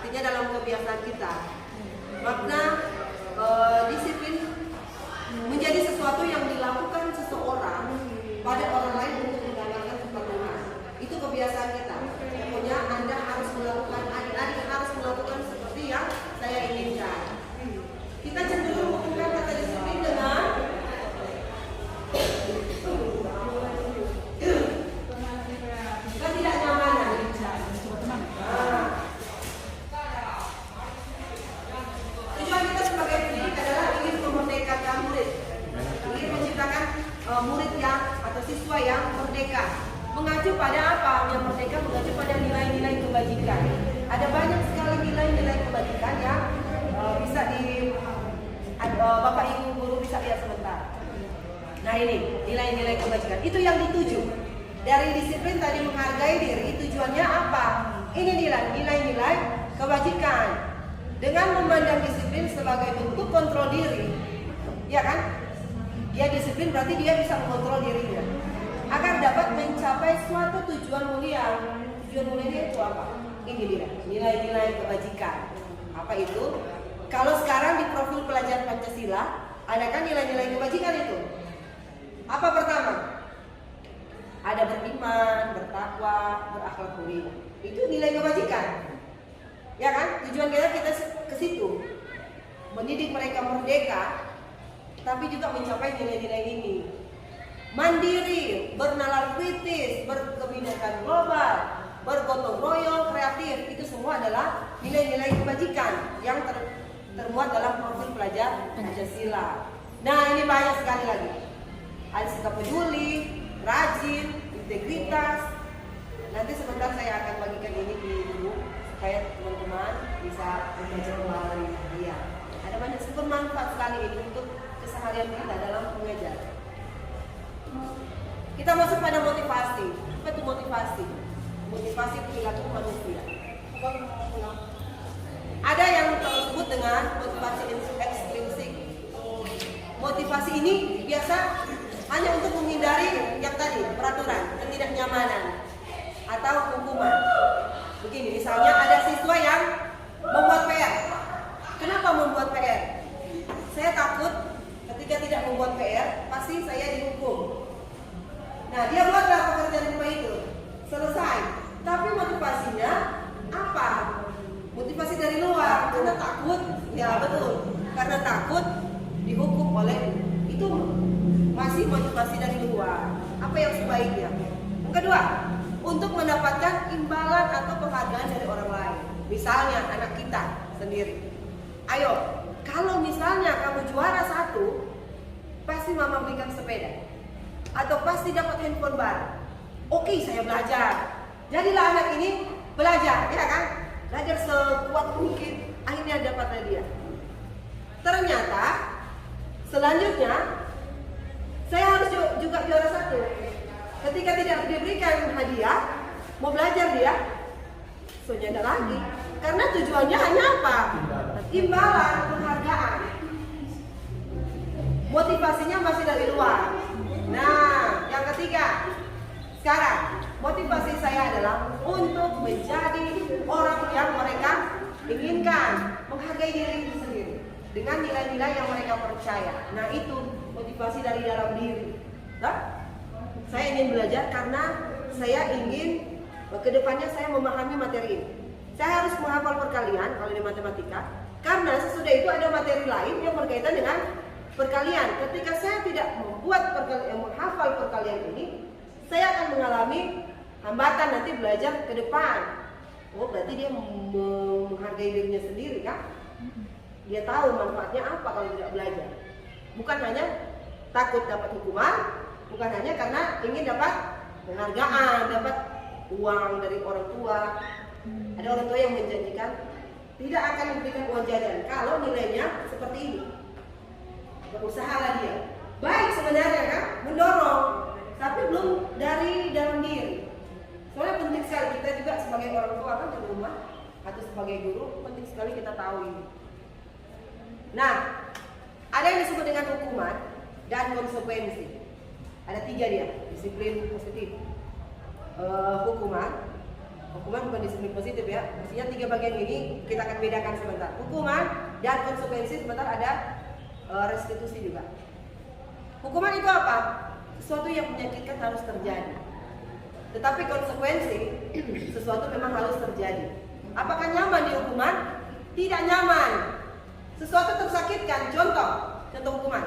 artinya dalam kebiasaan kita. Makna disiplin menjadi sesuatu yang dilakukan seseorang pada orang lain untuk mendapatkan keperluan. Itu kebiasaan kita. Pokoknya Anda harus melakukan, adik-adik harus melakukan seperti yang saya inginkan. Kita cenderung menghubungkan kata disiplin dengan ketidaknyamanan. Tujuan kita sebagai pendidik adalah ingin memerdekakan murid, ingin menciptakan murid yang atau siswa yang merdeka. Mengacu pada apa? Yang merdeka mengacu pada nilai-nilai kebajikan. Ada banyak sekali nilai-nilai kebajikan yang bisa Bapak Ibu guru bisa lihat sebentar. Nah ini nilai-nilai kebajikan. Itu yang dituju. Dari disiplin tadi menghargai diri, tujuannya apa? Ini nilai-nilai kebajikan. Dengan memandang disiplin sebagai bentuk kontrol diri, ya kan? Dia disiplin berarti dia bisa mengontrol dirinya agar dapat mencapai suatu tujuan mulia. Tujuan mulia itu apa? Ini dia, nilai-nilai kebajikan. Apa itu? Kalau sekarang di profil pelajar Pancasila, ada kan nilai-nilai kebajikan itu? Apa pertama? Ada beriman, bertakwa, berakhlak mulia. Itu nilai kebajikan. Ya kan? Tujuan kita ke situ. Mendidik mereka merdeka, tapi juga mencapai nilai-nilai ini. Mandiri, bernalar kritis, berkebinekaan global, bergotong royong, kreatif, itu semua adalah nilai-nilai kebajikan yang termuat dalam profil pelajar Pancasila. Nah, ini banyak sekali lagi. Ada sikap peduli, rajin, integritas. Nanti sebentar saya akan bagikan ini di buku supaya teman-teman bisa membaca kembali. Iya. Ada banyak bermanfaat sekali ini untuk keseharian kita dalam mengajar. Kita masuk pada motivasi. Apa itu motivasi? Motivasi perilaku manusia. Ada yang disebut dengan motivasi ekstrinsik. Motivasi ini biasa hanya untuk menghindari yang tadi, peraturan, ketidaknyamanan atau hukuman. Begini, misalnya ada siswa yang membuat PR. Kenapa membuat PR? Saya takut ketika tidak membuat PR, pasti saya dihukum. Nah, dia buatlah pekerjaan rumah itu, selesai. Tapi motivasinya apa? Motivasi dari luar, karena takut, ya betul. Karena takut dihukum oleh itu masih motivasi dari luar. Apa yang sebaiknya? Yang kedua, untuk mendapatkan imbalan atau penghargaan dari orang lain. Misalnya anak kita sendiri. Ayo, kalau misalnya kamu juara 1, pasti mama belikan sepeda. Atau pasti dapat handphone baru. Oke, saya belajar. Jadilah anak ini belajar, ya kan? Belajar sekuat mungkin, akhirnya dapat hadiah. Ternyata selanjutnya saya harus juga juara 1. Ketika tidak diberikan hadiah, mau belajar dia, sujada lagi. Karena tujuannya hanya apa? Imbalan, penghargaan. Motivasinya masih dari luar. Nah, yang ketiga, sekarang motivasi saya adalah untuk menjadi orang yang mereka inginkan, menghargai diri sendiri dengan nilai-nilai yang mereka percaya. Nah, itu motivasi dari dalam diri. Nah, saya ingin belajar karena saya ingin kedepannya saya memahami materi ini. Saya harus menghafal perkalian kalau di matematika, karena sesudah itu ada materi lain yang berkaitan dengan perkalian. Ketika saya tidak membuat menghafal perkalian ini, saya akan mengalami hambatan nanti belajar ke depan. Oh, berarti dia menghargai dirinya sendiri kan? Dia tahu manfaatnya apa kalau tidak belajar. Bukan hanya takut dapat hukuman, bukan hanya karena ingin dapat penghargaan, dapat uang dari orang tua. Ada orang tua yang menjanjikan tidak akan memberikan uang jajan kalau nilainya seperti ini. Berusahalah dia. Baik sebenarnya kan, mendorong, tapi belum dari dalam diri. Soalnya penting sekali kita juga sebagai orang tua kan di rumah atau sebagai guru, penting sekali kita tahu ini. Nah, ada yang disebut dengan hukuman dan konsekuensi. Ada 3 dia, disiplin positif, hukuman, Hukuman bukan disiplin positif ya. Maksudnya 3 bagian ini kita akan bedakan sebentar. Hukuman dan konsekuensi, sebentar ada restitusi juga. Hukuman itu apa? Sesuatu yang menyakitkan harus terjadi. Tetapi konsekuensi, sesuatu memang harus terjadi. Apakah nyaman di hukuman? Tidak nyaman. Sesuatu tersakitkan. Contoh hukuman.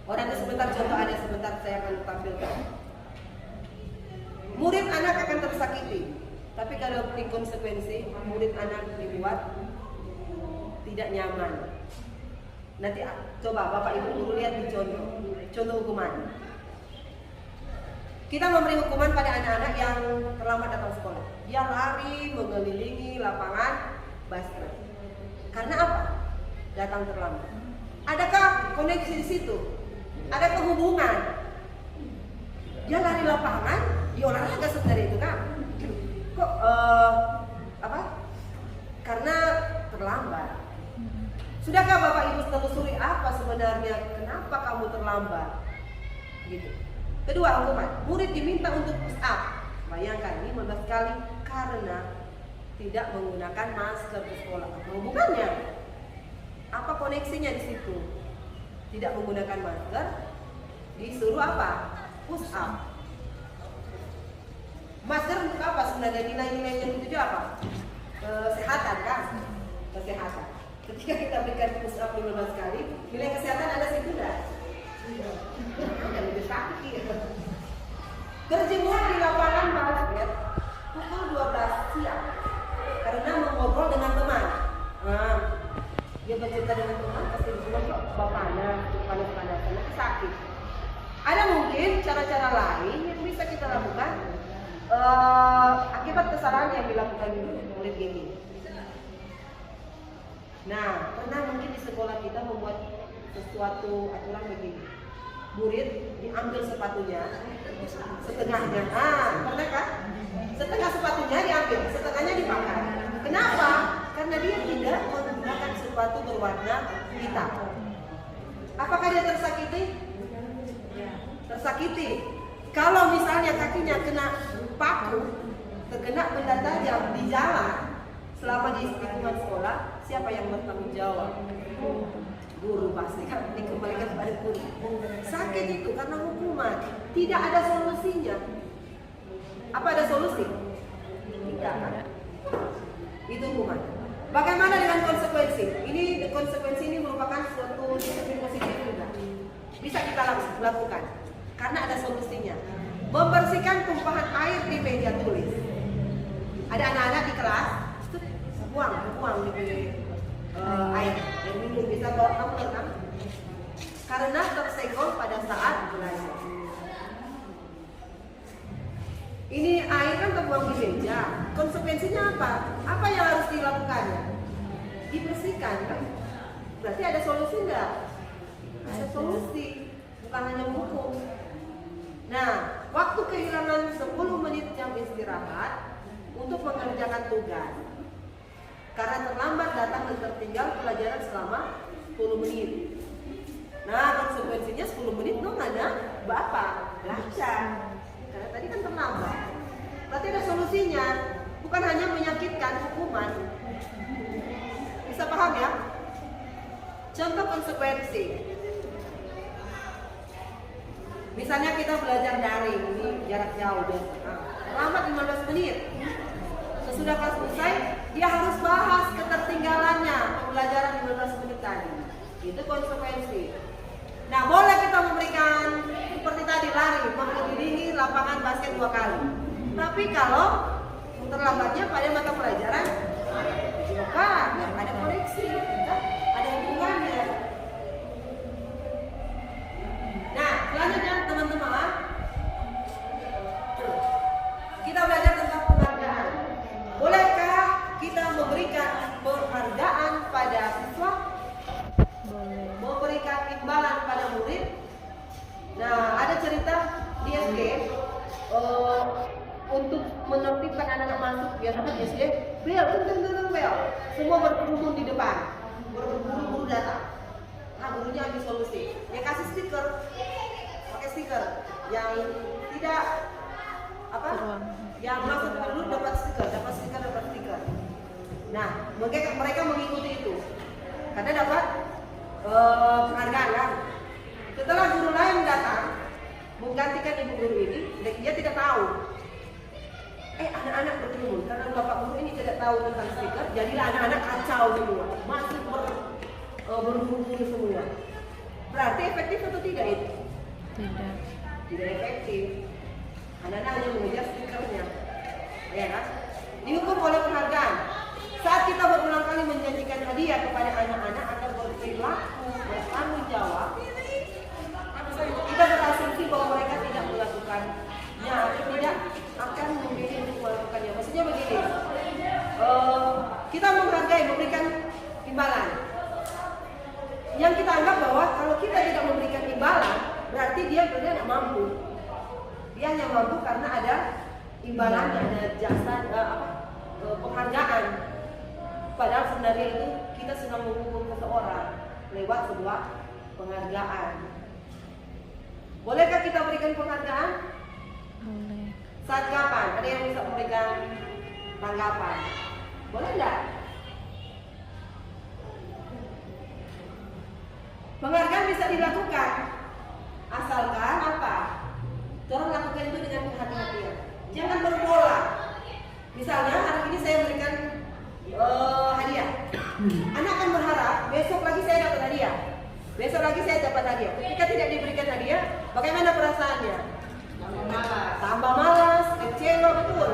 Nanti sebentar contoh ada, sebentar saya akan tampilkan. Murid anak akan tersakiti. Tapi kalau di konsekuensi, murid anak dibuat tidak nyaman. Nanti coba Bapak Ibu guru lihat di contoh hukuman. Kita memberi hukuman pada anak-anak yang terlambat datang sekolah. Dia lari mengelilingi lapangan basket. Karena apa? Datang terlambat. Adakah koneksi di situ? Ada hubungan? Dia lari lapangan, di olahraga sebenarnya itu kan? Kok karena terlambat. Sudahkah Bapak Ibu telusuri apa sebenarnya kenapa kamu terlambat? Gitu. Kedua, hukuman. Murid diminta untuk push up. Bayangkan 15 kali karena tidak menggunakan masker di sekolah. Apa hubungannya? Apa koneksinya di situ? Tidak menggunakan masker, disuruh apa? Push up. Masker untuk apa sebenarnya? Nilai-nilainya itu apa? Kesehatan kan? Kesehatan. Ketika kita berikan push up 15 kali, nilai kesehatan ada situ enggak? Tidak. Lebih sakit. Berjemur di lapangan basket pukul 12 siang karena mengobrol dengan teman. Dia bercerita dengan teman, pasti berjemur kok panas-panasan, nanti sakit. Ada mungkin cara-cara lain yang bisa kita lakukan akibat kesalahan yang dilakukan murid ini. Nah, pernah mungkin di sekolah kita membuat sesuatu aturan begini. Murid diambil sepatunya setengahnya. Pernah kan? Setengah sepatunya diambil, setengahnya dipakai. Kenapa? Karena dia tidak menggunakan sepatu berwarna hitam. Apakah dia tersakiti? Tersakiti. Kalau misalnya kakinya kena paku, terkena benda tajam di jalan selama di lingkungan sekolah, siapa yang bertanggung jawab? Guru pasti kan, dikembalikan kepada guru. Sakit itu karena hukuman, tidak ada solusinya. Apa ada solusi? Tidak kan? Itu hukuman. Bagaimana dengan konsekuensi? Konsekuensi ini merupakan suatu disiplin positif juga. Bisa kita lakukan karena ada solusinya. Membersihkan tumpahan air di meja tulis. Ada anak-anak di kelas, buang di air dan minum, bisa bawa tumbler kan? Karena tersenggol pada saat belajar. Ini air kan terbuang di meja. Konsekuensinya apa? Apa yang harus dilakukan? Dibersihkan kan? Berarti ada solusi enggak? Ada solusi, bukan hanya hukum. Nah, waktu kehilangan 10 menit jam istirahat untuk mengerjakan tugas. Karena terlambat datang dan tertinggal pelajaran selama 10 menit. Nah, konsekuensinya 10 menit dong ada bapak belajar. Karena tadi kan terlambat. Berarti ada solusinya, bukan hanya menyakitkan hukuman. Bisa paham ya? Contoh konsekuensi. Misalnya kita belajar daring, ini jarak jauh terlambat 15 menit. Sesudah kelas selesai, dia harus bahas ketertinggalannya pembelajaran 15 menit tadi. Itu konsekuensi. Nah, boleh kita memberikan seperti tadi lari, mengelilingi lapangan basket 2 kali. Tapi kalau terlambatnya pada mata pelajaran, bukan, ada koreksi, ada hubungannya. Nah, selanjutnya teman-teman, kita belajar tentang penghargaan. Bolehkah kita memberikan penghargaan pada siswa? Memberikan imbalan pada murid? Nah, ada cerita di SD untuk menertibkan anak-anak masuk, biasanya di SD, bel, semua berkerumun di depan, berburu-buru datang. Nah, gurunya ambil solusi, dia kasih stiker, pakai stiker yang tidak apa? Yang masuk dulu dapat stiker. Nah, mereka mengikuti itu karena dapat penghargaan kan. Setelah guru lain datang menggantikan ibu guru ini, dia tidak tahu. Anak-anak berkerumun karena bapak guru ini tidak tahu tentang stiker, jadilah anak-anak kacau semua, masih berburu semua. Berarti efektif atau tidak itu? Tidak efektif. Anak-anak hanya mengejar stikernya, ya kan? Dihukum oleh penghargaan. Saat kita berulang kali menjanjikan hadiah kepada anak-anak agar berperilaku bertanggung jawab, kita berasumsi bahwa mereka tidak melakukannya atau tidak akan memilih untuk melakukannya. Maksudnya begini, kita menghargai, memberikan imbalan. Yang kita anggap bahwa kalau kita tidak memberikan imbalan, berarti dia benar tidak mampu. Dia hanya mampu karena ada imbalannya, ada jasa, penghargaan. Padahal sebenarnya itu kita sedang menghukum seseorang lewat sebuah penghargaan. Bolehkah kita berikan penghargaan? Boleh. Saat kapan? Ada yang bisa memberikan tanggapan? Boleh enggak? Penghargaan bisa dilakukan asalkan apa? Orang lakukan itu dengan kehati-hatian. Jangan berpola. Misalnya hari ini saya berikan hadiah. Anak akan berharap besok lagi saya dapat hadiah. Besok lagi saya dapat hadiah. Ketika tidak diberikan hadiah, bagaimana perasaannya? Tambah malas, kecewa, betul.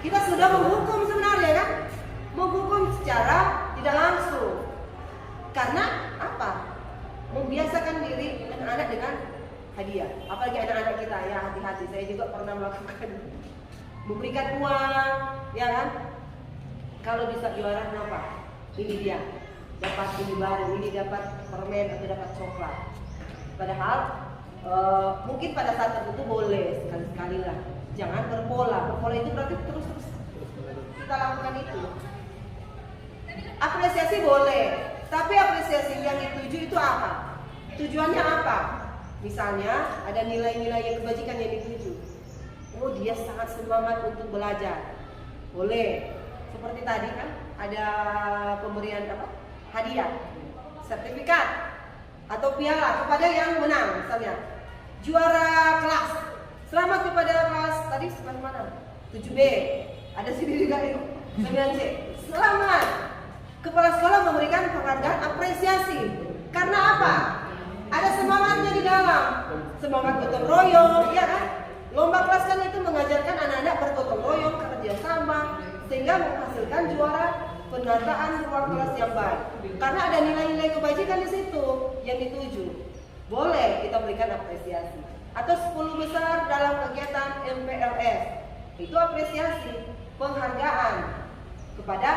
Kita sudah menghukum sebenarnya kan? Menghukum secara tidak langsung. Karena apa? Membiasakan diri anak-anak dengan hadiah. Apalagi anak-anak kita, ya hati-hati. Saya juga pernah melakukan memberikan uang, ya kan? Kalau bisa juara kenapa? Ini dia, dapat ini baru, ini dapat permen atau dapat coklat. Padahal mungkin pada saat tertentu boleh sekali-sekali lah. Jangan berpola. Berpola itu berarti terus kita lakukan itu. Apresiasi boleh, tapi apresiasi yang dituju itu apa? Tujuannya apa? Misalnya ada nilai-nilai kebajikan yang dituju. Oh, dia sangat semangat untuk belajar. Boleh. Seperti tadi kan ada pemberian apa? Hadiah, sertifikat atau piala kepada yang menang, misalnya juara kelas. Selamat kepada kelas tadi mana? 7B. Ada sini juga itu. 9C. Selamat. Kepala sekolah memberikan penghargaan apresiasi. Karena apa? Ada semangatnya di dalam. Semangat gotong royong, ya kan? Lomba kelas kan itu mengajarkan anak-anak bergotong royong, kerja sama, sehingga menghasilkan juara penataan ruang kelas yang baik. Karena ada nilai-nilai kebajikan di situ yang dituju. Boleh kita berikan apresiasi. Atau 10 besar dalam kegiatan MPLS. Itu apresiasi, penghargaan kepada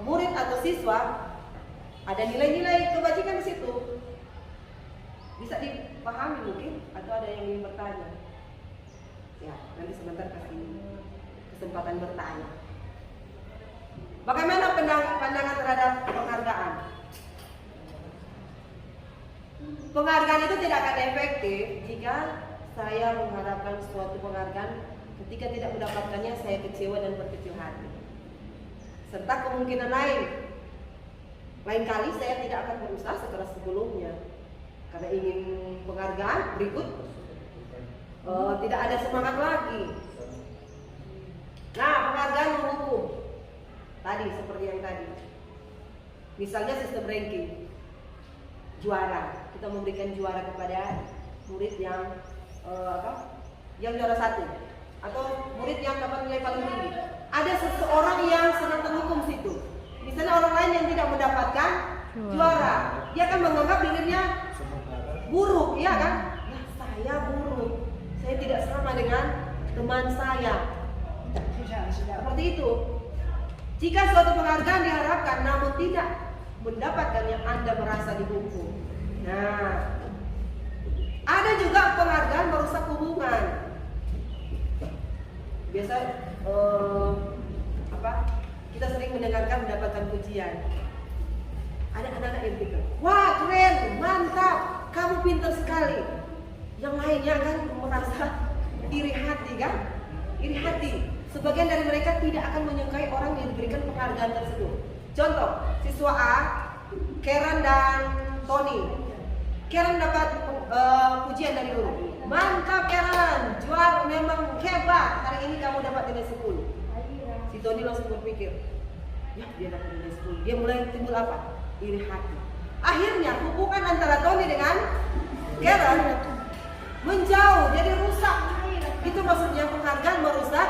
murid atau siswa. Ada nilai-nilai kebajikan di situ. Bisa dipahami mungkin atau ada yang ingin bertanya? Ya, nanti sebentar kasih kesempatan bertanya. Bagaimana pandangan terhadap penghargaan? Penghargaan itu tidak akan efektif jika saya mengharapkan suatu penghargaan, ketika tidak mendapatkannya saya kecewa dan berkecil hati. Serta kemungkinan lain kali saya tidak akan berusaha sekeras sebelumnya karena ingin penghargaan berikut tidak ada semangat lagi. Nah, penghargaan menghukum tadi seperti yang tadi. Misalnya sistem ranking, juara, kita memberikan juara kepada murid yang yang juara 1 atau murid yang dapat nilai paling tinggi. Ada seseorang yang sedang terhukum situ. Misalnya orang lain yang tidak mendapatkan juara, dia akan menganggap dirinya buruk, ya kan? Ya, saya buruk, saya tidak sama dengan teman saya. Seperti itu. Jika suatu penghargaan diharapkan namun tidak mendapatkannya, Anda merasa dihukum. Nah, ada juga penghargaan merusak hubungan. Biasa kita sering mendengarkan mendapatkan pujian. Ada anak-anak yang pikir, wah keren, mantap, kamu pintar sekali. Yang lainnya kan merasa iri hati kan? Iri hati. Sebagian dari mereka tidak akan menyukai orang yang diberikan penghargaan tersebut. Contoh, siswa A, Karen dan Tony. Karen dapat pujian dari guru. Mantap Karen, juara, memang hebat. Hari ini kamu dapat nilai 10. Si Tony langsung berpikir, ya dia dapat nilai 10. Dia mulai timbul apa? Iri hati. Akhirnya hubungan antara Tony dengan Karen menjauh, jadi rusak. Itu maksudnya penghargaan merusak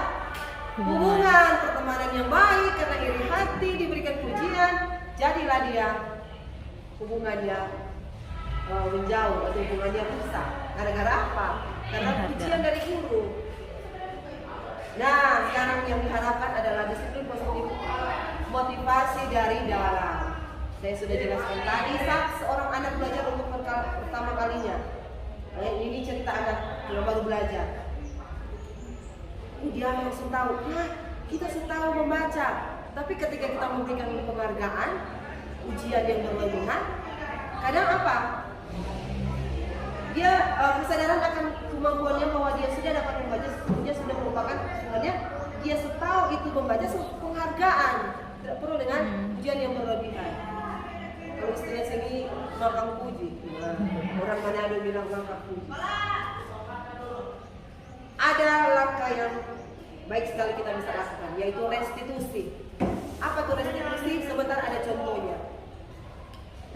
hubungan pertemanan yang baik karena iri hati diberikan pujian, jadilah dia hubungannya menjauh atau hubungannya rusak. Gara-gara apa? Karena pujian dari guru. Nah, sekarang yang diharapkan adalah disiplin positif, motivasi dari dalam. Saya sudah jelaskan tadi saat seorang anak belajar untuk pertama kalinya. Ini cerita anak yang baru belajar. Dia langsung tahu, nah kita sudah tahu membaca. Tapi ketika kita memberikan penghargaan, ujian yang berlebihan, kadang apa? Dia kesadaran akan kemampuannya bahwa dia sudah dapat membaca, dia sudah merupakan sebenarnya dia tahu itu membaca penghargaan, tidak perlu dengan ujian yang berlebihan. Kalau istilah sini makan puji, orang Manado bilang makan puji. Ada langkah yang baik sekali kita bisa lakukan, yaitu restitusi. Apa tuh restitusi? Sebentar ada contohnya.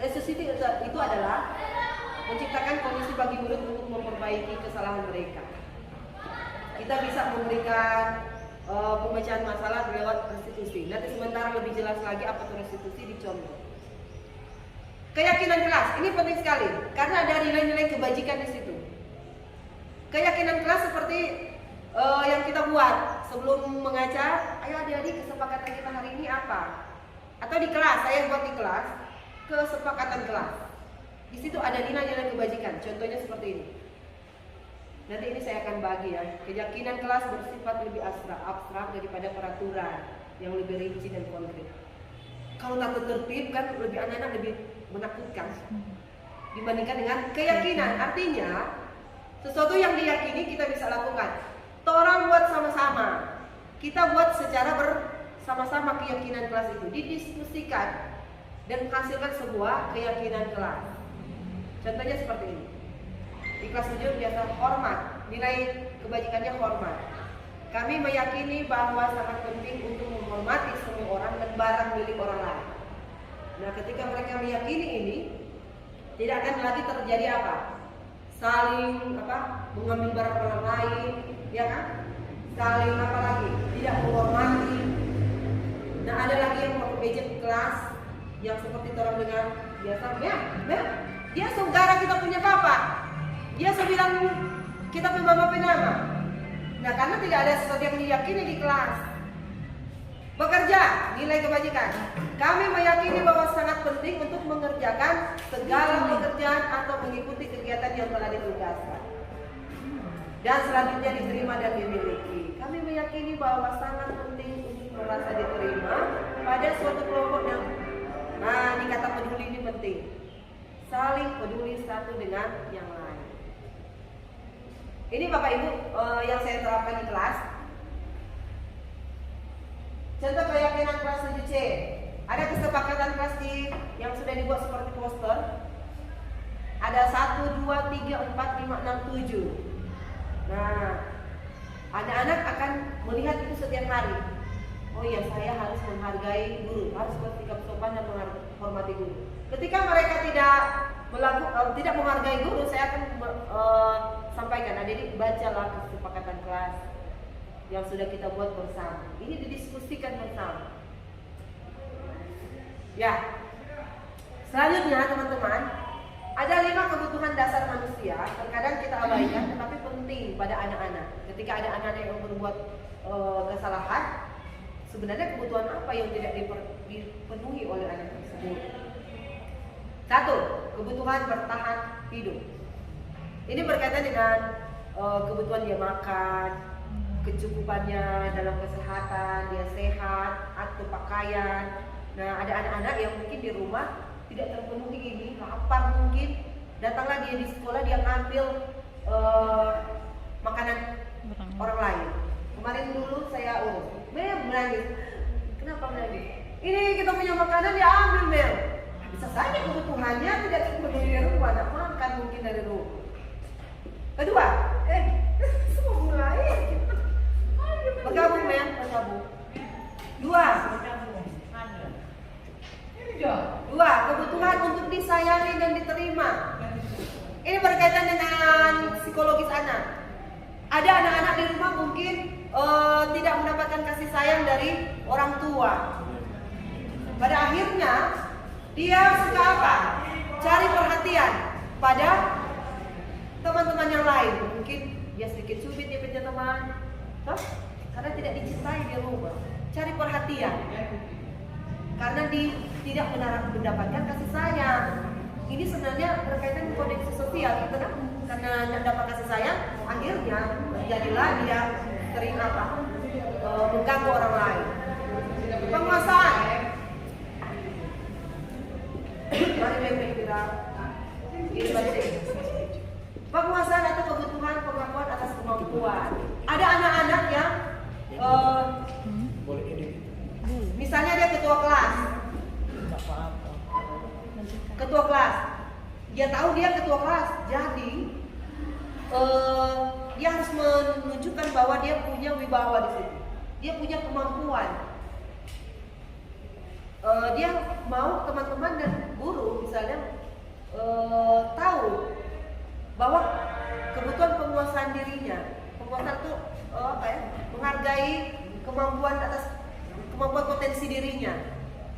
Restitusi itu adalah menciptakan kondisi bagi murid untuk memperbaiki kesalahan mereka. Kita bisa memberikan pembacaan masalah lewat restitusi. Nanti sementara lebih jelas lagi apa itu restitusi di contoh. Keyakinan kelas, ini penting sekali karena ada nilai-nilai kebajikan di situ. Keyakinan kelas seperti yang kita buat sebelum mengajar. Ayo adik-adik, kesepakatan kita hari ini apa? Atau di kelas, saya buat di kelas kesepakatan kelas. Di situ ada nilai-nilai kebajikan. Contohnya seperti ini. Nanti ini saya akan bagi ya. Keyakinan kelas bersifat lebih abstrak daripada peraturan yang lebih rinci dan konkret. Kalau tata tertib kan lebih anak-anak lebih menakutkan dibandingkan dengan keyakinan. Artinya sesuatu yang diyakini kita bisa lakukan. Orang buat sama-sama. Kita buat secara bersama-sama keyakinan kelas itu didiskusikan dan menghasilkan sebuah keyakinan kelas. Contohnya seperti ini. Di kelas 7 biasa hormat, nilai kebajikannya hormat. Kami meyakini bahwa sangat penting untuk menghormati semua orang dan barang milik orang lain. Nah, ketika mereka meyakini ini, tidak akan lagi terjadi apa? Saling mengambil barang orang lain, ya kan? Saling apa lagi? Tidak menghormati. Nah, ada lagi yang pakai gadget kelas yang seperti orang dengan biasa, dia saudara kita punya papa. Dia bilang kita punya bapak nama. Nah, karena tidak ada sesuatu yang diyakini di kelas. Bekerja, nilai kebajikan. Kami meyakini bahwa sangat penting untuk mengerjakan segala pekerjaan atau mengikuti kegiatan yang telah ditugaskan. Dan selanjutnya diterima dan dimiliki. Kami meyakini bahwa sangat penting untuk merasa diterima pada suatu kelompok yang di kata peduli ini penting. Saling peduli satu dengan yang lain. Ini Bapak Ibu yang saya terapkan di kelas. Contoh keyakinan kelas 7C. Ada kesepakatan kelas yang sudah dibuat seperti poster. Ada 1, 2, 3, 4, 5, 6, 7. Nah, anak-anak akan melihat itu setiap hari. Oh iya, saya harus menghargai guru, harus bersikap sopan dan menghormati guru. Ketika mereka tidak menghargai guru, saya akan sampaikan, adik-adik bacalah kesepakatan kelas yang sudah kita buat bersama. Ini didiskusikan bersama. Ya. Selanjutnya teman-teman, ada 5 kebutuhan dasar manusia. Terkadang kita abaikan, tetapi penting pada anak-anak. Ketika ada anak-anak yang berbuat kesalahan, sebenarnya kebutuhan apa yang tidak dipenuhi oleh anak tersebut? 1. Kebutuhan bertahan hidup. Ini berkaitan dengan kebutuhan dia makan, kecukupannya dalam kesehatan, dia sehat, atau pakaian. Nah, ada anak-anak yang mungkin di rumah tidak terpenuhi ini, lapar mungkin, datanglah dia di sekolah, dia ngambil makanan orang lain. Kemarin dulu saya urus, Mel menangis. Kenapa menangis? Ini kita punya makanan diambil, Mel. Bisa saja kebutuhannya tidak terpenuhi dari rumah, nak makan mungkin dari rumah. Kedua, semua mulai bergabung, Mel, bergabung. Dua, kebutuhan untuk disayangi dan diterima. Ini berkaitan dengan psikologis anak. Ada anak-anak di rumah mungkin tidak mendapatkan kasih sayang dari orang tua. Pada akhirnya dia suka apa? Cari perhatian pada teman-teman yang lain. Mungkin dia sedikit cubit, dia punya teman, karena tidak dicintai di rumah. Cari perhatian karena tidak mendapatkan kasih sayang. Ini sebenarnya berkaitan dengan kodeksi sosial gitu, karena tidak dapat kasih sayang, akhirnya jadilah dia sering mengganggu orang lain. Penguasaan. Penguasaan atau kebutuhan pengakuan atas kemampuan. Ada anak-anak yang misalnya dia ketua kelas. Dia tahu dia ketua kelas, jadi dia harus menunjukkan bahwa dia punya wibawa di situ. Dia punya kemampuan. Dia mau teman-teman dan guru misalnya tahu bahwa kebutuhan penguasaan dirinya. Penguasaan itu menghargai kemampuan potensi dirinya.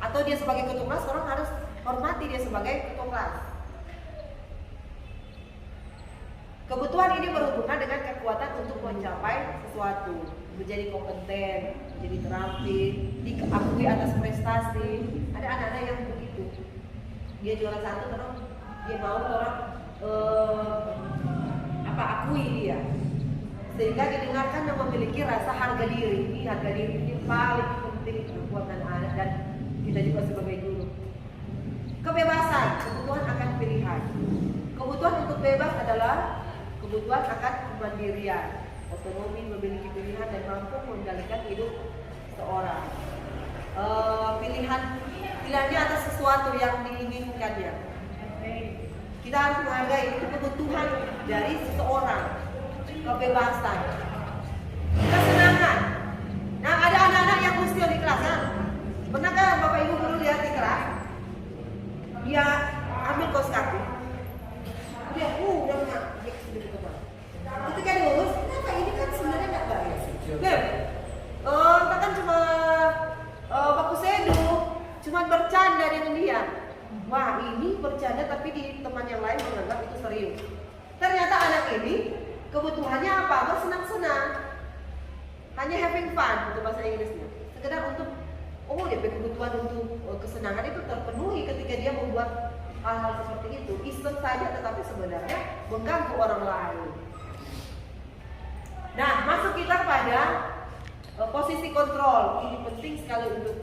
Atau dia sebagai ketua kelas, orang harus hormati dia sebagai ketua kelas. Kebutuhan ini berhubungan dengan kekuatan untuk mencapai sesuatu, menjadi kompeten, menjadi terampil, diakui atas prestasi. Ada anak-anak yang begitu. Dia juara satu, terus dia mau orang akui dia, sehingga didengarkan yang memiliki rasa harga diri. Ini harga diri ini paling penting buat anak-anak dan kita juga sebagai guru. Kebebasan, kebutuhan akan pilihan. Kebutuhan untuk bebas adalah kebutuhan akan kemandirian, otonomi, memiliki pilihan dan mampu mengendalikan hidup seorang. Pilihannya atas sesuatu yang diinginkannya. Kita harus menghargai itu kebutuhan dari seseorang. Kebebasan, kesenangan. Nah, ada anak-anak yang mustiul di kelas. Pernahkah Bapak Ibu guru lihat di kelas? Dia ambil kaos kaki. Dia ketika diurus, kenapa ini kan sebenarnya nggak baik. Kita kan cuma baku seduh, cuma bercanda dengan dia. Wah, ini bercanda tapi di teman yang lain menganggap itu serius. Ternyata anak ini kebutuhannya apa? Bersenang-senang, hanya having fun untuk bahasa Inggrisnya. Sekedar untuk dia kebutuhan untuk kesenangan itu terpenuhi ketika dia membuat hal-hal seperti itu. Iseng saja, tetapi sebenarnya mengganggu orang lain. Nah, masuk kita pada posisi kontrol. Ini penting sekali untuk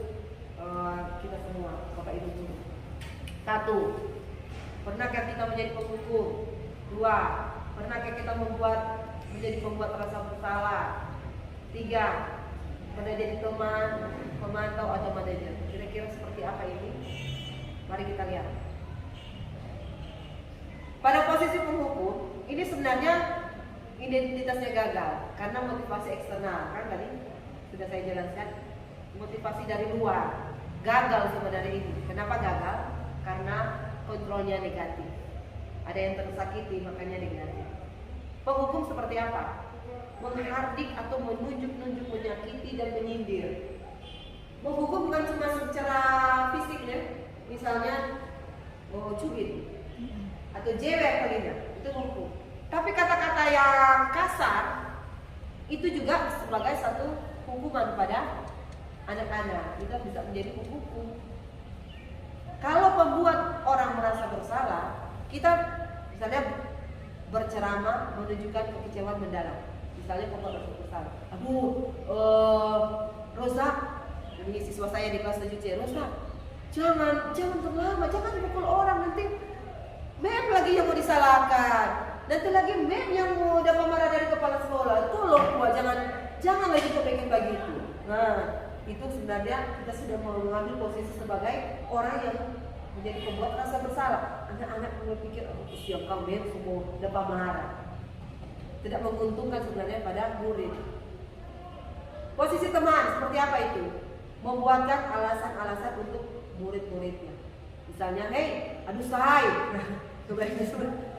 kita semua, Bapak Ibu guru. 1. Pernahkah kita menjadi penghukum? 2. Pernahkah kita menjadi pembuat rasa bersalah? 3. Pernah jadi teman, pemantau atau manajer? Kira-kira seperti apa ini? Mari kita lihat. Pada posisi penghukum, ini sebenarnya identitasnya gagal karena motivasi eksternal. Kan tadi sudah saya jelaskan, motivasi dari luar. Gagal sebenarnya ini. Kenapa gagal? Karena kontrolnya negatif. Ada yang tersakiti, makanya negatif. Penghukum seperti apa? Menghardik atau menunjuk-nunjuk, menyakiti dan menyindir. Menghukum bukan cuma secara fisik ya, misalnya cubit atau jewer palingnya, itu menghukum. Tapi kata-kata yang kasar itu juga sebagai satu hukuman pada anak-anak. Kita bisa menjadi penghukum. Kalau pembuat orang merasa bersalah, kita misalnya berceramah menunjukkan kekecewaan mendalam. Misalnya pembuat merasa bersalah. Rosa, ini siswa saya di kelas 7C, Rosa, jangan terlama, jangan pukul orang, nanti Mem lagi yang mau disalahkan. Nanti lagi mem yang mau dapat marah dari kepala sekolah, tolong buat jangan lagi kepengen begitu. Nah, itu sebenarnya kita sudah mengambil posisi sebagai orang yang menjadi pembuat rasa bersalah. Anak-anak berpikir, siap kau mem semua dapat marah. Tidak menguntungkan sebenarnya pada murid. Posisi teman seperti apa itu? Membuatkan alasan-alasan untuk murid-muridnya. Misalnya, hei, aduh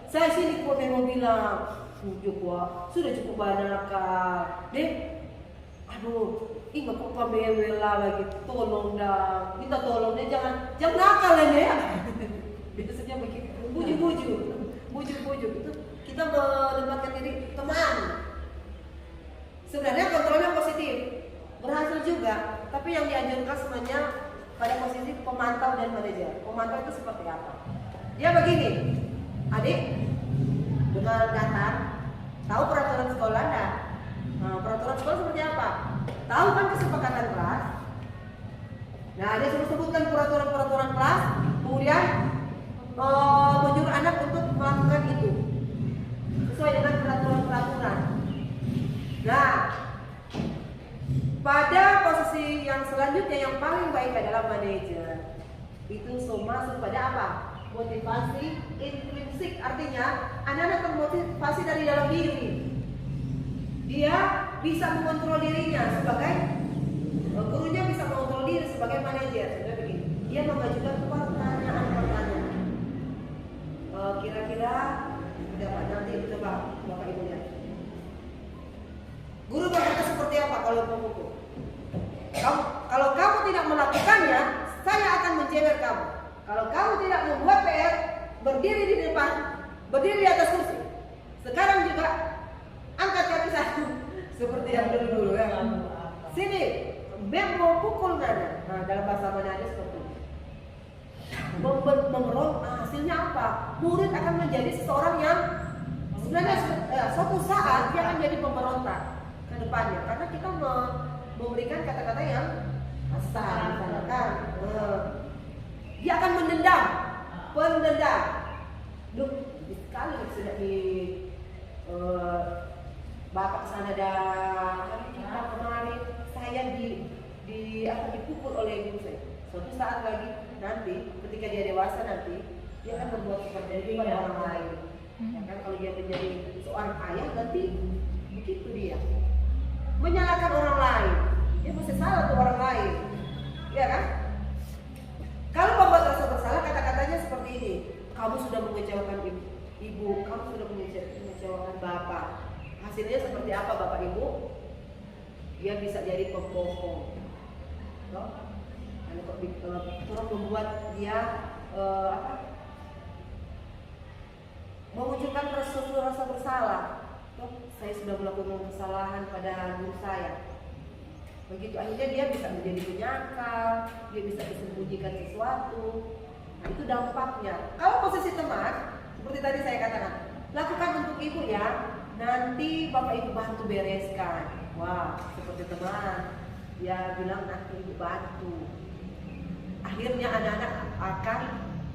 saya sini kok mau bilang, sudah cukup banyak kak, deh, aduh, ingat kok pembewel lagi, tolong dah, minta tolong deh, jangan nakal ya, biasanya begitu, bujuk itu kita melibatkan diri teman. Sebenarnya kontrolnya positif, berhasil juga, tapi yang dianjurkan semuanya pada posisi pemantau dan manajer. Pemantau itu seperti apa? Dia begini, adik, dengan datar, tahu peraturan sekolah enggak? Nah, peraturan sekolah seperti apa? Tahu kan kesepakatan kelas? Nah, dia sebutkan peraturan kelas, kemudian menyuruh anak untuk melakukan itu sesuai dengan peraturan. Nah, pada posisi yang selanjutnya yang paling baik adalah manajer. Itu masuk pada apa? Motivasi intrinsik, artinya anak-anak termotivasi dari dalam diri. Dia bisa mengontrol dirinya sebagai gurunya, bisa mengontrol diri sebagai manajer. Dia mengajukan pertanyaan-pertanyaan. Kira-kira dapat nanti coba Bapak Ibu lihat. Guru berkata seperti apa kalau memukul? Kalau kamu tidak melakukannya, saya akan menjewer kamu. Kalau kamu tidak membuat PR, berdiri di depan, berdiri di atas kursi. Sekarang juga angkat kaki satu, seperti yang dulu ya. Sini, Beb mau pukul nada. Nah, dalam bahasa Manado seperti itu. Memerong, hasilnya apa? Murid akan menjadi seseorang yang sebenarnya suatu saat dia akan jadi pemberontak ke depannya, karena kita memberikan kata-kata yang kasar, misalkan. Dia akan pendendam. Duh, sekali sudah di Bapak sana dah kita kemarin saya dipukul oleh ibu saya. Suatu saat lagi nanti ketika dia dewasa nanti dia akan membuat seperti itu pada orang lain. Ya kan, kalau dia menjadi seorang ayah nanti begitu dia menyalahkan orang lain. Dia masih salah tuh orang lain, ya kan? Kalau membuat rasa bersalah, kata-katanya seperti ini. Kamu sudah mengecewakan ibu, kamu sudah mengecewakan bapak. Hasilnya seperti apa bapak ibu? Dia bisa jadi pembohong. Kalau membuat dia memunculkan rasa bersalah. Saya sudah melakukan kesalahan pada guru saya. Begitu akhirnya dia bisa menjadi penyangkal, dia bisa disembunyikan sesuatu. Nah, itu dampaknya. Kalau posisi teman, seperti tadi saya katakan, lakukan untuk ibu ya. Nanti bapak ibu bantu bereskan. Wah, seperti teman. Dia bilang nanti ibu bantu. Akhirnya anak-anak akan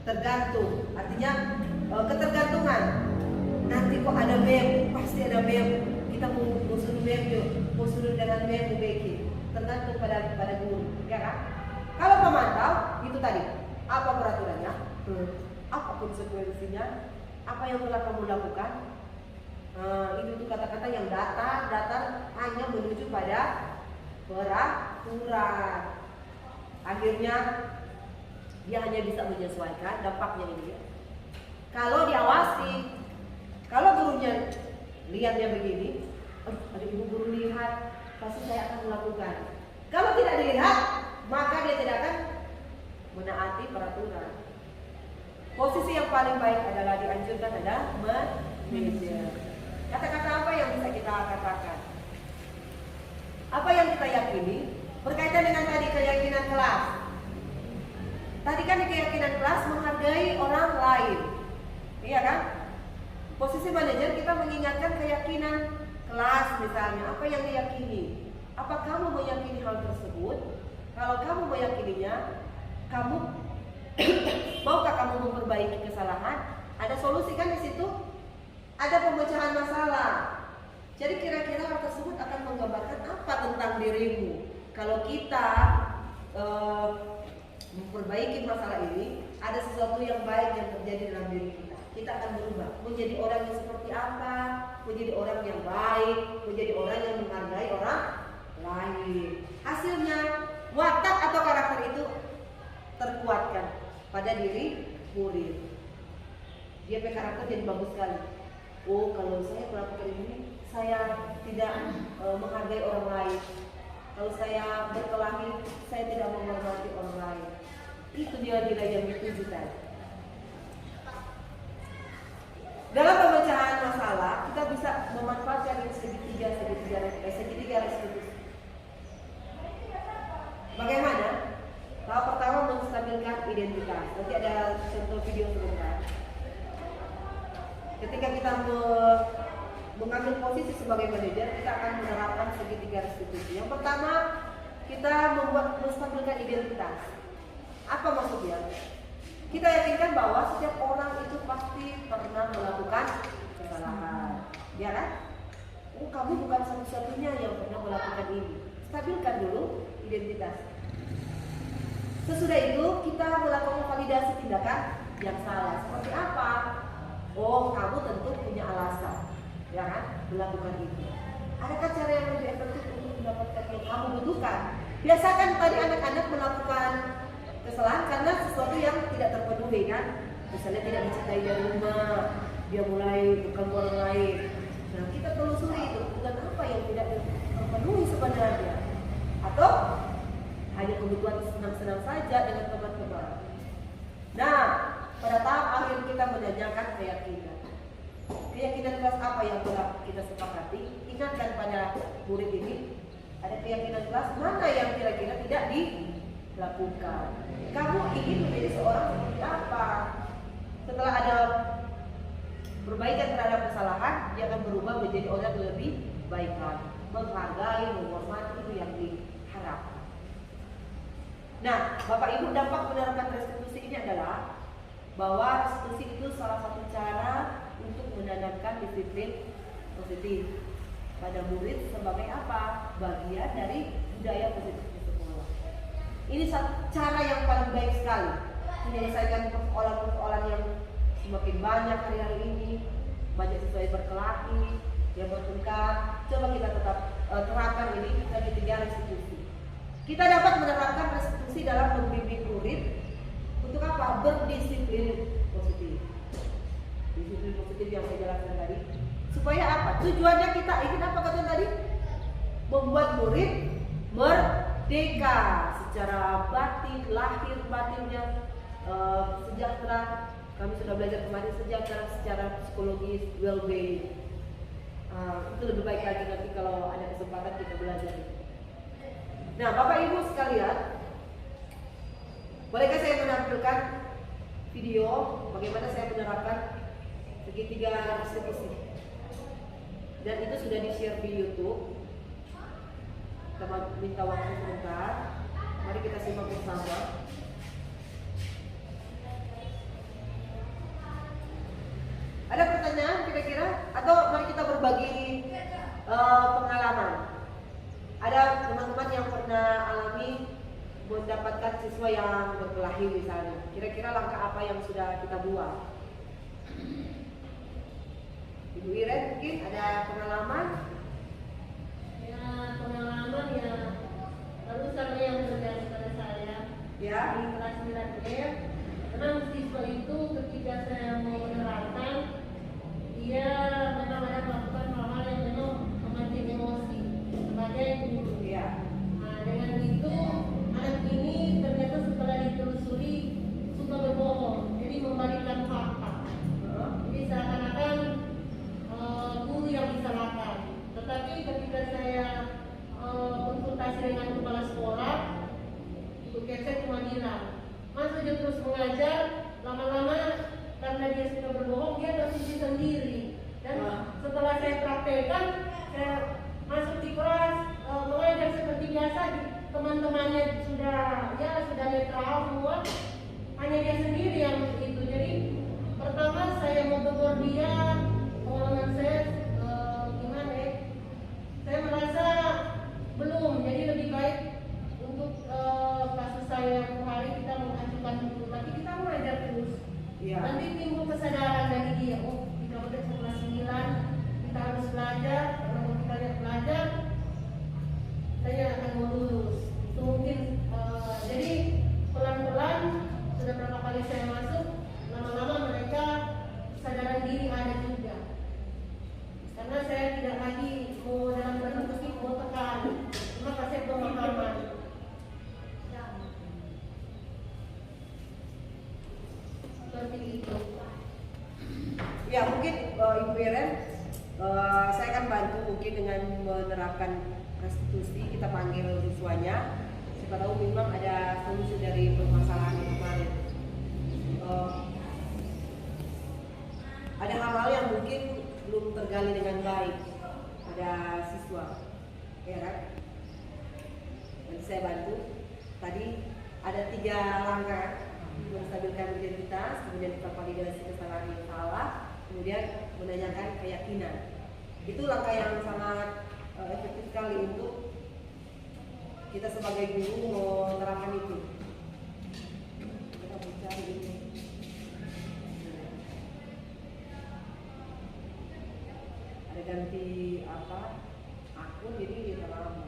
tergantung. Artinya ketergantungan. Nanti kok ada mem, pasti ada mem. Kita mau suruh mem yuk, mau suruh dengan mem bikin. Tergantung pada guru, ya kan? Kalau pemantau itu tadi, apa peraturannya, apa konsekuensinya, apa yang telah kamu lakukan. Itu tuh kata-kata yang datar hanya menuju pada peraturan. Akhirnya dia hanya bisa menyesuaikan dampaknya ini. Ya. Kalau diawasi, kalau gurunya lihatnya begini, ada ibu guru lihat, pasti saya akan melakukan. Kalau tidak dilihat, maka dia tidak akan menaati peraturan. Posisi yang paling baik adalah dianjurkan adalah manajer. Kata-kata apa yang bisa kita katakan? Apa yang kita yakini berkaitan dengan tadi keyakinan kelas. Tadi kan di keyakinan kelas menghargai orang lain, iya kan? Posisi manajer kita mengingatkan keyakinan kelas misalnya, apa yang diyakini. Apa kamu meyakini hal tersebut? Kalau kamu meyakininya, kamu maukah kamu memperbaiki kesalahan? Ada solusi kan di situ? ada pemecahan masalah. Jadi kira-kira hal tersebut akan menggambarkan apa tentang dirimu. Kalau kita memperbaiki masalah ini, ada sesuatu yang baik yang terjadi dalam diri kita. Kita akan berubah menjadi orang yang seperti apa, menjadi orang yang baik, menjadi orang yang menghargai orang lain. Hasilnya watak atau karakter itu terkuatkan pada diri murid. Dia punya karakter jadi bagus sekali. Oh, kalau saya melakukan ini, saya tidak menghargai orang lain. Kalau saya berkelahi, saya tidak menghormati orang lain. Itu dia nilai yang ditujukan. Dalam pemecahan masalah, kita bisa memanfaatkan segitiga restitusi. Bagaimana? Tahap pertama, menstabilkan identitas. Nanti ada contoh video sebentar. Ketika kita mengambil posisi sebagai manajer, kita akan menerapkan segitiga restitusi. Yang pertama, kita menstabilkan identitas. Apa maksudnya? Kita yakinkan bahwa setiap orang itu pasti pernah melakukan kesalahan, ya kan? Oh, kamu bukan satu-satunya yang pernah melakukan ini. Stabilkan dulu identitas. Sesudah itu kita melakukan validasi tindakan yang salah. Seperti apa? Oh, kamu tentu punya alasan, ya kan, melakukan itu. Adakah cara yang lebih efektif untuk mendapatkan yang kamu butuhkan? Biasakan tadi anak-anak melakukan kesalahan karena sesuatu yang tidak terpenuhi, kan? Misalnya tidak dicintai dari rumah, dia mulai bukan orang lain. Nah, kita telusuri itu bukan apa yang tidak terpenuhi sebenarnya, atau hanya kebutuhan senang-senang saja dengan teman-teman. Nah, pada tahap akhir kita menanyakan keyakinan. Keyakinan kelas apa yang telah kita sepakati? Ingatkan pada murid ini, ada keyakinan kelas mana yang kira-kira tidak dilakukan. Kamu ingin menjadi seorang seperti apa? Setelah ada perbaikan terhadap kesalahan, dia akan berubah menjadi orang yang lebih baik lagi, menghargai, menghormati, itu yang diharapkan. Nah, Bapak Ibu, dampak menerapkan restitusi ini adalah bahwa restitusi itu salah satu cara untuk menanamkan disiplin positif pada murid sebagai apa? Bagian dari budaya positif di sekolah. Ini cara yang paling baik sekali menyelesaikan persoalan-persoalan yang semakin banyak hari-hari ini. Banyak siswa yang berkelahi, yang bertengkar. Coba kita tetap terapkan ini segitiga restitusi. Kita dapat menerapkan restitusi dalam membimbing murid untuk apa? Berdisiplin positif. Disiplin positif yang saya jelaskan tadi. Supaya apa? Tujuannya kita ingin apa kata tadi? Membuat murid merdeka secara batin, lahir batinnya sejahtera. Kami sudah belajar kemarin sejahtera secara psikologis, well-being. Itu lebih baik lagi nanti kalau ada kesempatan kita belajar. Nah, Bapak Ibu sekalian, bolehkah saya menampilkan video bagaimana saya menerapkan segitiga restitusi? Dan itu sudah di-share di YouTube. Kita minta waktu sebentar. Mari kita simak bersama. Ada pertanyaan kira-kira? Atau mari kita berbagi pengalaman. Ada teman-teman yang pernah alami mendapatkan siswa yang berkelahi misalnya. Kira-kira langkah apa yang sudah kita buat? Ibu Iren mungkin ada pengalaman? Ya, pengalaman ya baru sama yang terjadi pada saya Ya. di kelas 9 Memang siswa itu ketika saya mau menerapkan, dia memang ada melakukan hal-hal yang memang memancing emosi sebagai guru. Ya. Nah, dengan itu anak ini ternyata setelah ditelusuri suka berbohong, jadi membalikkan fakta. Jadi seakan-akan guru yang disalahkan. Tetapi ketika saya konsultasi dengan kepala sekolah, Ibu Kese cuma bilang, Mas sudah terus mengajar, lama-lama karena dia suka berbohong, dia tersisi sendiri. Dan setelah saya praktekkan, saya masuk di kelas, mengajar seperti biasa, teman-temannya sudah netral semua, hanya dia sendiri yang begitu. Jadi pertama saya mau tegur dia, pengalaman Ya mungkin Ibu Iren, saya akan bantu mungkin dengan menerapkan restitusi. Kita panggil siswanya, siapa tahu memang ada solusi dari permasalahan yang kemarin. Ada hal-hal yang mungkin belum tergali dengan baik pada siswa, ya kan? Nanti saya bantu. Tadi ada 3 langkah: menstabilkan identitas, kemudian kita validasi kesalahan yang salah, kemudian menanyakan keyakinan. Itu langkah yang sangat efektif sekali untuk kita sebagai guru menerapkan itu. Kita mencari ini. Ada ganti akun, jadi terlalu.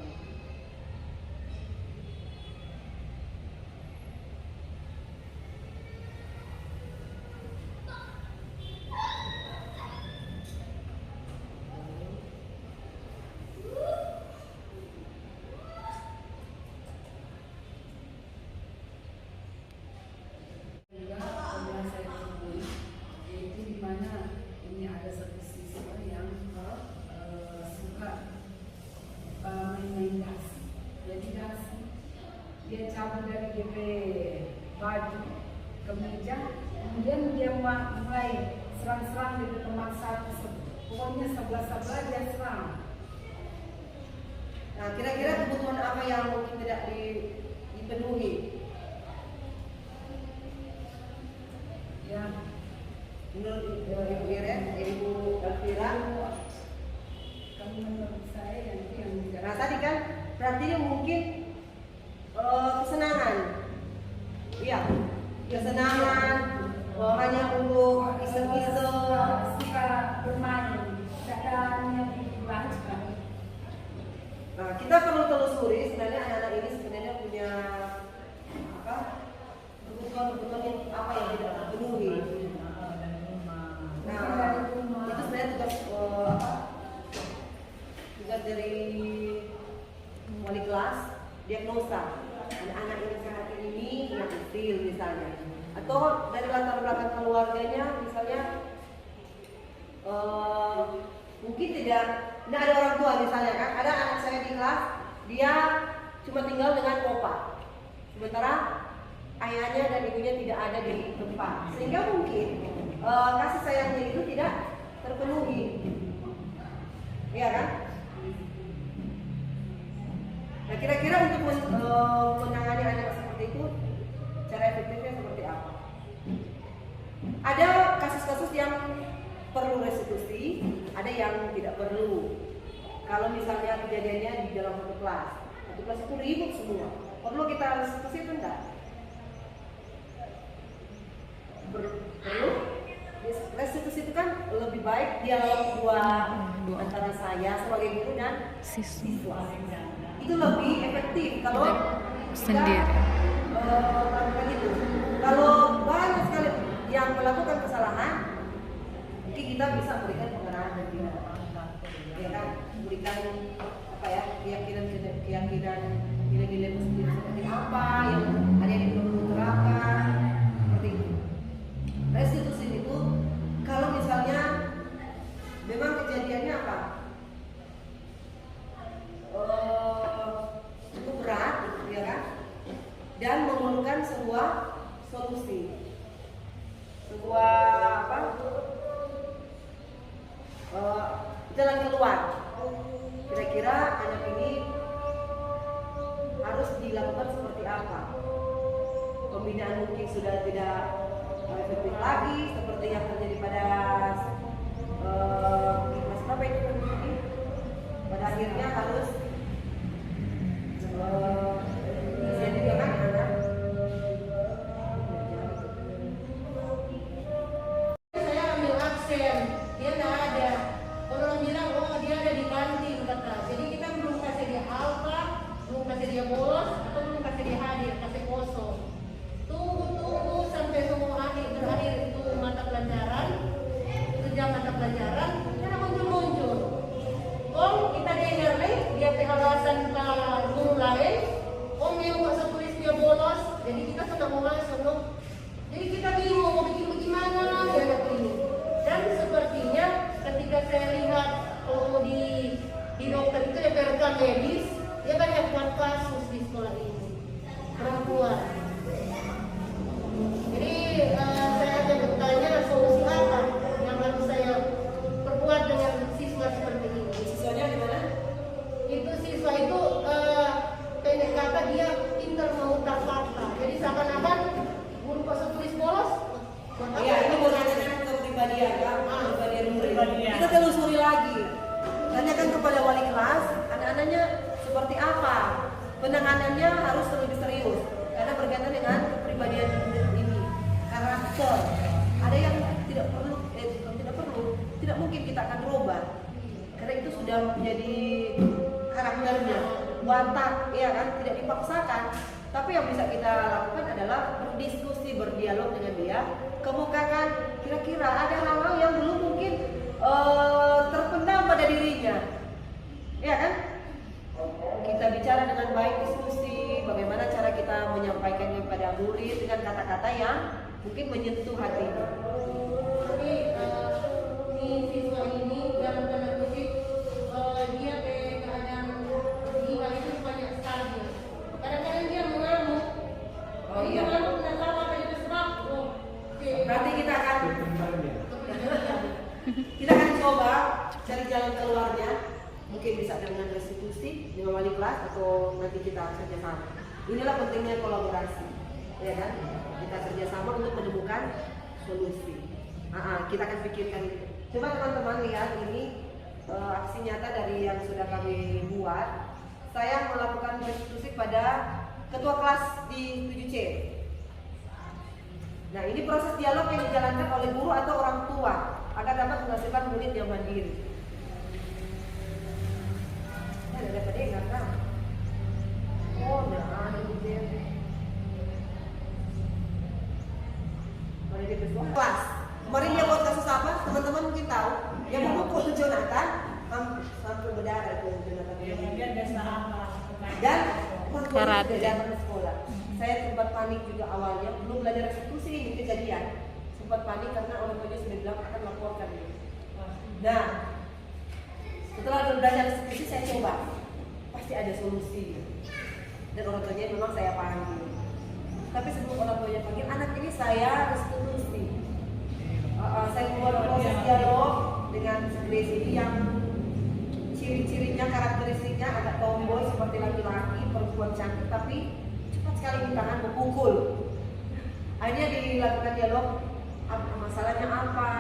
Dia cabut dari DP baju ke meja, kemudian dia mulai serang-serang di teman satu, pokoknya sebelah-sebelah dia serang. Nah, kira-kira kebutuhan apa yang mungkin tidak dipenuhi? Ya, menurut Ibu Iren, Ibu Elvira, kamu menurut saya yang tidak. Nah tadi kan berarti mungkin kesenangan, iya, kesenangan, hanya untuk iseng-iseng, suka bermain, keadaannya belajar. Nah kita perlu telusuri sebenarnya anak-anak ini sebenarnya punya kebutuhan apa yang tidak terpenuhi. Nah itu sebenarnya tugas dari wali kelas, diagnosa anak-anak ini seperti ini yang kecil misalnya, atau dari latar belakang keluarganya misalnya mungkin tidak ada orang tua misalnya kan. Ada anak saya di kelas, dia cuma tinggal dengan opa, sementara ayahnya dan ibunya tidak ada di tempat, sehingga mungkin kasih sayangnya itu tidak terpenuhi, iya kan? Nah kira-kira untuk menangani anak seperti itu, cara efektifnya seperti apa? Ada kasus-kasus yang perlu restitusi, ada yang tidak perlu. Kalau misalnya kejadiannya di dalam satu kelas itu ribut semua, perlu kita restitusi itu enggak? Perlu. Restitusi itu kan lebih baik dialog dua antara saya sebagai guru dan siswa. Itu lebih efektif kalau sendiri. Melakukan itu. Kalau banyak sekali yang melakukan kesalahan, mungkin kita bisa berikan pengarahan dan tidak, ya kan, berikan keyakinan nilai-nilai positif seperti apa yang ada yang perlu diterapkan, seperti itu. Restitusi itu kalau misalnya memang kejadiannya apa? Cukup berat, ya kan? Dan memerlukan sebuah solusi, sebuah jalan keluar. Kira-kira anak ini harus dilakukan seperti apa? Pembinaan mungkin sudah tidak efektif lagi, seperti yang terjadi pada kelas berapa itu terjadi? Pada akhirnya harus jadi kan anak. Saya ambil absen, dia nggak ada. Orang bilang, oh dia ada di kantin kata. Jadi kita belum kasih dia alfa, belum kasih dia bolos, atau belum kasih dia hadir, kasih kosong. Tunggu sampai semua berakhir itu mata pelajaran, itu jam mata pelajaran, karena muncul. Oh kita dengar nih, dia alasan ke guru lain, oh yang masa tulis dia bolos, jadi kita sudah mau masuk loh. Jadi kita bingung mau bikin bagaimana ya anak ini. Dan sepertinya ketika saya lihat di dokter itu ya rekam medis, dia banyak buat kasus di sekolah ini perempuan. Jadi saya akan bertanya solusi apa yang harus saya perbuat dengan siswa seperti ini. Siswanya gimana? Itu siswa itu pendek kata dia pintar memutar fakta. Jadi seakan-akan guru pas tulis bolos. Iya, ini berdasarkan kepribadian ya, kepribadian murid. Kita telusuri lagi. Tanyakan kepada wali kelas, anak-anaknya seperti apa. Penanganannya harus lebih serius karena berkaitan dengan kepribadian ini, karakter. Ada yang tidak mungkin kita akan rubah karena itu sudah menjadi karakternya, watak, ya kan, tidak dipaksakan. Tapi yang bisa kita lakukan adalah berdiskusi, berdialog dengan dia, kemukakan kira-kira ada hal-hal yang belum mungkin terpendam pada dirinya, ya kan? Kita bicara dengan baik, diskusi bagaimana cara kita menyampaikannya kepada murid dengan kata-kata yang mungkin menyentuh hatinya. Tapi si siswa ini dalam tanda kutip dia keadaan jiwa itu banyak sekali. Kadang-kadang dia mengamuk. Oh iya. Mengamuk tidak tahu apa itu sebab. Berarti kita akan coba cari jalan keluarnya. Mungkin bisa dengan restitusi dengan wali kelas atau nanti kita kerjasama. Inilah pentingnya kolaborasi, ya kan? Kita kerjasama untuk menemukan solusi. Kita akan pikirkan itu. Coba teman-teman lihat ini aksi nyata dari yang sudah kami buat. Saya melakukan restitusi pada ketua kelas di 7C. Nah, ini proses dialog yang dijalankan oleh guru atau orang tua agar dapat menghasilkan murid yang mandiri. Ada pedagang kan? Oh, ada gitu ya. Mari kita kelas. Kemarin dia buat kasus apa? Teman-teman mungkin tahu. Yang memukul Jonathan sampai berdarah itu Jonathan. Dan orang tua datang ke sekolah. Saya sempat panik juga awalnya, belum belajar eksekusi ini kejadian. Sempat panik karena orang tuanya sudah bilang akan laporkan ini. Nah, setelah belajar eksekusi saya coba, pasti ada solusi. Dan orang tuanya memang saya panggil. Tapi sebelum orang tuanya panggil, anak ini saya restitusi. Saya membuat proses dialog dengan Grace ini yang ciri-cirinya, karakteristiknya agak tomboy seperti laki-laki, perempuan cantik, tapi cepat sekali di tangan memukul. Akhirnya dilakukan dialog, masalahnya apa,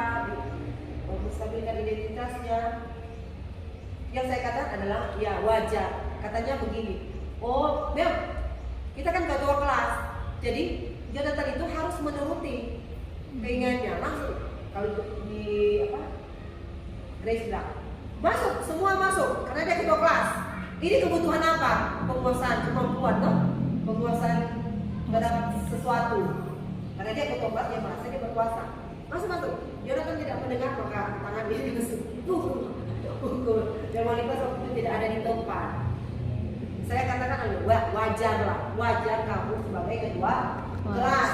menstabilkan identitasnya. Yang saya katakan adalah ya wajar. Katanya begini, oh Mel, kita kan ketua kelas, jadi Jonathan itu harus menuruti keinginannya. Masuk kalau di Grace bilang masuk, semua masuk karena dia ketua kelas. Ini kebutuhan apa? Penguasaan, kemampuan, toh? Penguasaan terhadap sesuatu. Karena dia ketua kelas, dia merasa dia berkuasa. Masuk. Jonathan tidak mendengar, maka tangan dia ditusuk. Pukul. Dan wali kelas waktu itu tidak ada di tempat. Saya katakan wajar kamu sebagai ketua kelas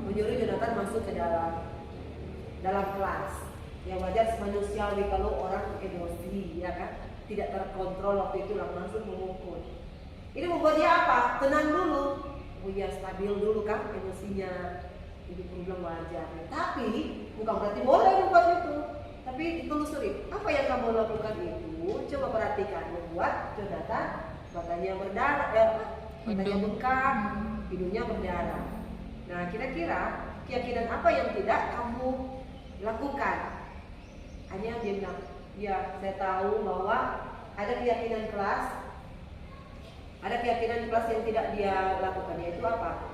menyuruh Jonathan masuk ke dalam kelas. Yang wajar manusiawi kalau orang emosi, ya kan, tidak terkontrol waktu itu langsung memukul. Ini membuat dia apa? Tenang dulu, stabil dulu kan emosinya. Itu problem wajar. Tapi bukan berarti boleh membuat itu. Tapi ditelusuri, apa yang kamu lakukan itu? Coba perhatikan, membuat Jonathan matanya berdarah, matanya bengkak, hidungnya berdarah. Nah, kira-kira keyakinan apa yang tidak kamu lakukan? Hanya dia bilang, ya saya tahu bahwa ada keyakinan kelas yang tidak dia lakukan, yaitu apa?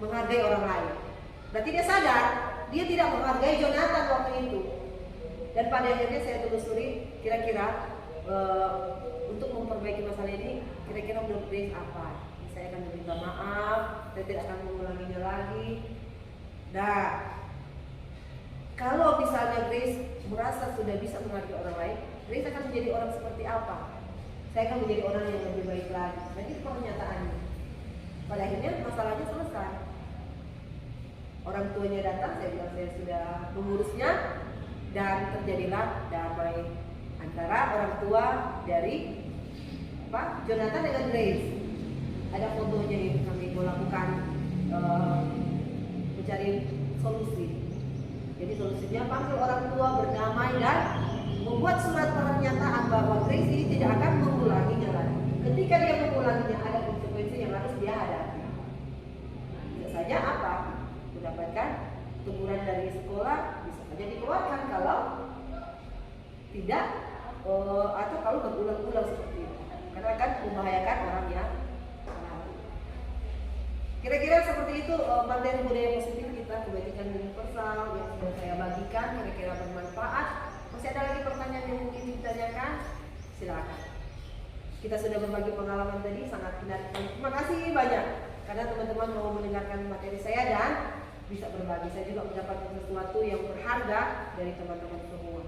Menghargai orang lain. Berarti dia sadar dia tidak menghargai Jonathan waktu itu. Dan pada akhirnya saya telusuri kira-kira untuk memperbaiki masalah ini kira-kira menurut Grace apa? Saya akan meminta maaf, saya tidak akan mengulanginya lagi. Nah, kalau misalnya Grace merasa sudah bisa menghargai orang lain, Grace akan menjadi orang seperti apa? saya akan menjadi orang yang lebih baik lagi. Dan itu pernyataannya. Pada akhirnya masalahnya selesai. Orang tuanya datang, saya bilang saya sudah mengurusnya, dan terjadilah damai antara orang tua dari Jonathan dengan Grace. Ada fotonya ini, kami melakukan mencari solusi. Jadi solusinya panggil orang tua, berdamai, dan membuat surat pernyataan bahwa Grace ini tidak akan mengulanginya lagi. Ketika dia mengulanginya, ada konsekuensi yang harus dia hadapi. Bisa saja apa? Mendapatkan teguran dari sekolah, bisa saja dikeluarkan kalau tidak atau kalau berulang-ulang seperti itu, karena akan membahayakan orang yang lain. Kira-kira seperti itu materi budaya positif kita, kebajikan universal yang sudah saya bagikan, kira-kira bermanfaat. Masih ada lagi pertanyaan yang mungkin ditanyakan? Silakan. Kita sudah berbagi pengalaman tadi, sangat menarik. Terima kasih banyak karena teman-teman mau mendengarkan materi saya dan bisa berbagi. Saya juga mendapatkan sesuatu yang berharga dari teman-teman semua.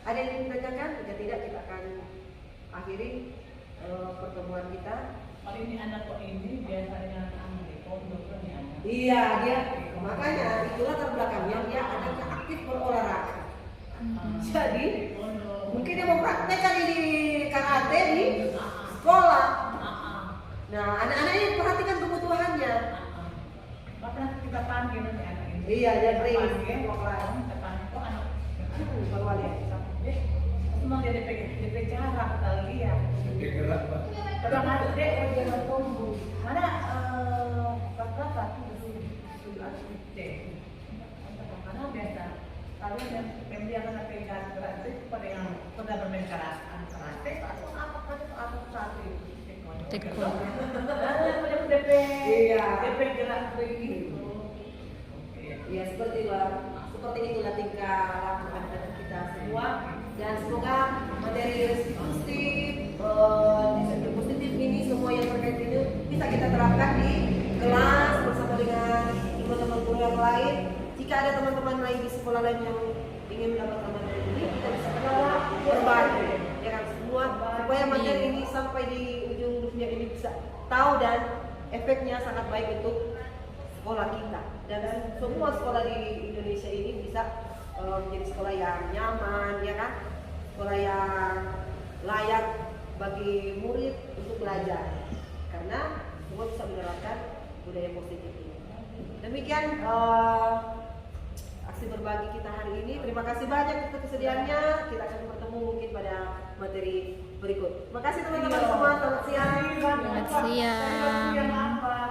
Ada yang ditanyakan? Jika tidak, kita akan akhiri pertemuan kita. Kalau ini anak kok ini biasanya di pondok kan ya? Iya, dia makanya itulah terbelakangnya dia anaknya aktif berolahraga. Jadi mungkin dia mempraktekkan ini karate di sekolah. Nah, anak-anak ini perhatikan kebutuhannya. Maka kita panggil nanti anak ini. Iya, dia Grace. Panggil, kita panggil kok anak. Baru lihat. Memang dia DP cara kita lihat. Gerak Pak. Kadang ada dek Jangan tumbuh. mana kata sudah dek. Karena biasa kalau yang dia akan pegang karate kepada yang sudah bermain karate atau apa satu Taekwondo. Yang DP Iya. DP gerak begitu. Ya seperti itulah tingkah laku anak-anak kita semua, dan semoga materi positif ini semua yang terkait ini bisa kita terapkan di kelas bersama dengan teman-teman guru yang lain. Jika ada teman-teman lain di sekolah lain yang ingin mendapatkan materi ini, kita bisa berbagi, ya kan, semua supaya materi ini sampai di ujung dunia ini bisa tahu dan efeknya sangat baik untuk sekolah kita, dan semua sekolah di Indonesia ini bisa menjadi sekolah yang nyaman, ya kan, sekolah yang layak bagi murid untuk belajar, karena semua bisa menerapkan budaya positif ini. Demikian aksi berbagi kita hari ini. Terima kasih banyak untuk kesediaannya. Kita akan bertemu mungkin pada materi berikut. Terima kasih teman-teman semua. Selamat siang. Selamat siang.